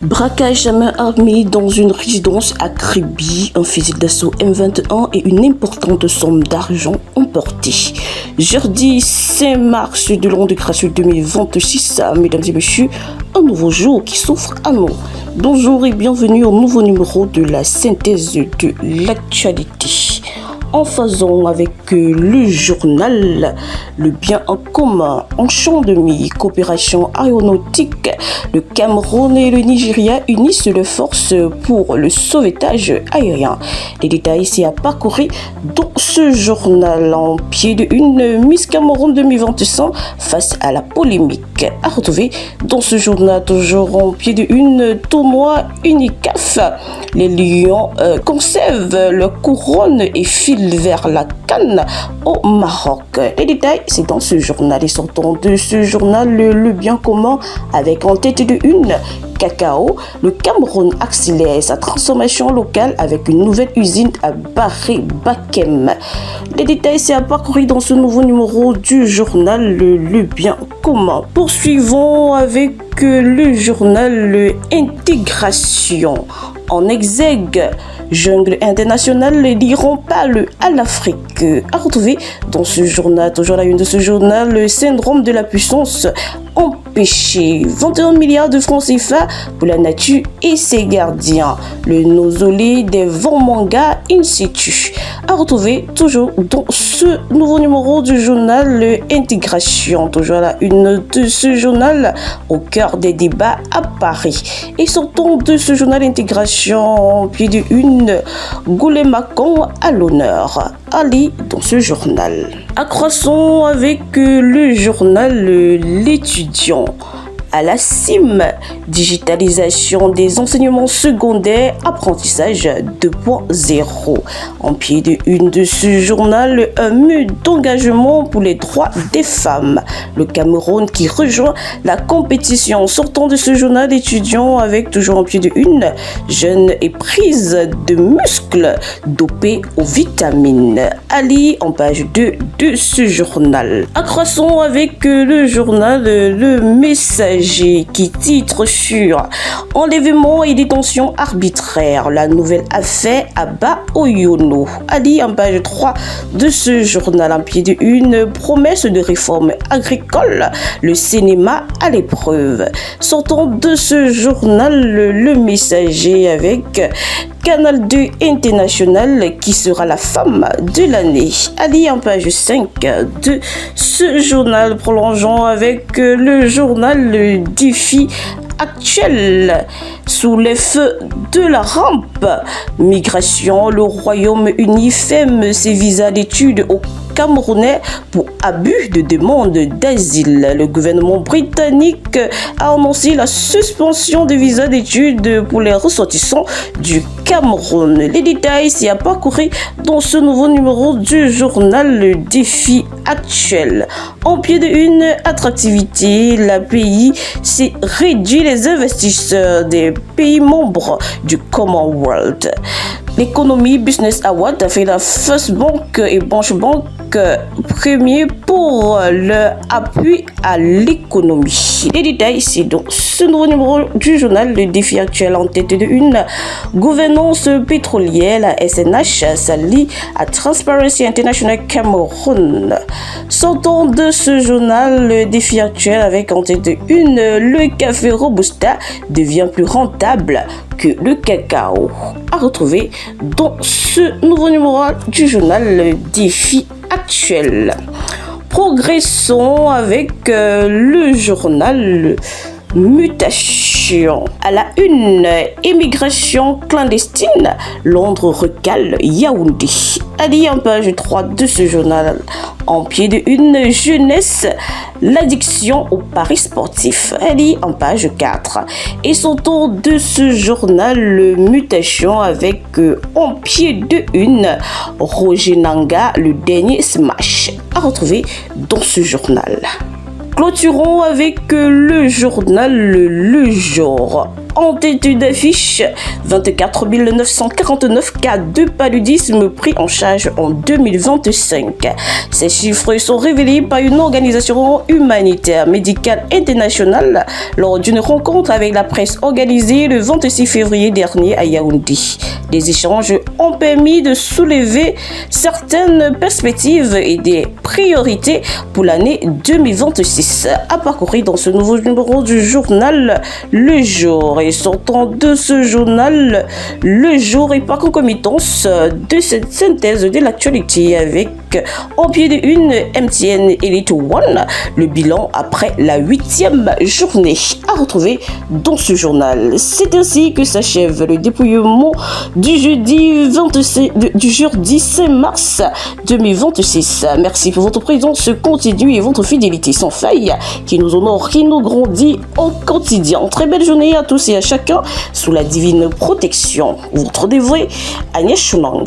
Braquage à main armée dans une résidence à Kribi, un fusil d'assaut M21 et une importante somme d'argent emportés. Jeudi 5 mars de l'an de grâce 2026, mesdames et messieurs, un nouveau jour qui s'offre à nous. Bonjour et bienvenue au nouveau numéro de la synthèse de l'actualité. En faisant avec le journal Le bien en commun en champ de mie, coopération aéronautique, le Cameroun et le Nigeria unissent leurs forces pour le sauvetage aérien. Les détails ici à parcourir dans ce journal en pied de une Miss Cameroun 2025 face à la polémique. À retrouver dans ce journal toujours en pied de une tournoi Unicaf. Les Lions conservent leur couronne et filent vers la CAN au Maroc. Les détails, c'est dans ce journal. Et sortant de ce journal, le bien commun avec en tête de une cacao, le Cameroun accélère sa transformation locale avec une nouvelle usine à Barré-Bakem. Les détails, c'est à parcourir dans ce nouveau numéro du journal Le bien commun. Poursuivons avec le journal Intégration. En exergue, jungle internationale, diront pas à l'Afrique. À retrouver dans ce journal, toujours la une de ce journal, le syndrome de la puissance empêchée. 21 milliards de francs CFA pour la nature et ses gardiens. Le mausolée des vents manga in situ. À retrouver toujours dans ce nouveau numéro du journal Intégration. Toujours la une de ce journal au cœur des débats à Paris. Et sortons de ce journal Intégration, pied de une, Goulet-Macon à l'honneur. Ali dans ce journal. Accroissons avec le journal L'étudiant. À la cime, digitalisation des enseignements secondaires, apprentissage 2.0. En pied de une de ce journal, un mur d'engagement pour les droits des femmes. Le Cameroun qui rejoint la compétition. Sortant de ce journal étudiant avec toujours en pied de une, jeune et prise de muscles dopés aux vitamines. Ali en page 2 de ce journal. Accroissons avec le journal Le Messager qui titre sur enlèvement et détention arbitraire, la nouvelle affaire Abba Oyono. Ali en page 3 de ce journal en pied de une, promesse de réforme agricole, le cinéma à l'épreuve. Sortons de ce journal Le Messager avec Canal 2 International qui sera la femme de l'année. Ali en page 5 de ce journal. Prolongeons avec le journal Le Défi actuel. Sous les feux de la rampe, migration, le Royaume-Uni ferme ses visas d'études aux Camerounais pour abus de demande d'asile. Le gouvernement britannique a annoncé la suspension des visas d'études pour les ressortissants du Cameroun. Les détails, c'est à parcourir dans ce nouveau numéro du journal Le Défi actuel. En pied de une, attractivité, la pays s'est réduit les investisseurs des pays membres du Commonwealth. L'économie Business Award a fait la First Bank et Branch Bank premier pour leur appui à l'économie. Les détails, c'est donc ce nouveau numéro du journal Le Défi actuel en tête de une. Gouvernance pétrolière, la SNH s'allie à Transparency International Cameroun. Sortons de ce journal Le Défi actuel avec en tête de une, le café Robusta devient plus rentable que le cacao. À retrouver dans ce nouveau numéro du journal Le Défi actuel. Progressons avec le journal Mutation. À la une, immigration clandestine, Londres recale Yaoundé. Ali en page 3 de ce journal. En pied de une, jeunesse, l'addiction au paris sportif. Ali en page 4. Et sortons de ce journal Mutation avec en pied de une, Roger Nanga, le dernier smash. À retrouver dans ce journal. Clôturons avec le journal Le Jour. En tête d'affiche, 24 949 cas de paludisme pris en charge en 2025. Ces chiffres sont révélés par une organisation humanitaire médicale internationale lors d'une rencontre avec la presse organisée le 26 février dernier à Yaoundé. Des échanges ont permis de soulever certaines perspectives et des priorités pour l'année 2026 à parcourir dans ce nouveau numéro du journal Le Jour. Et sortant de ce journal Le Jour et par concomitance de cette synthèse de l'actualité avec en pied de une MTN Elite One, le bilan après la 8e journée à retrouver dans ce journal. C'est ainsi que s'achève le dépouillement du jeudi 5 mars 2026. Merci pour votre présence continue et votre fidélité sans faille qui nous honore, qui nous grandit au quotidien. Très belle journée à tous et à chacun sous la divine protection. Votre dévoué Agnès Chounang.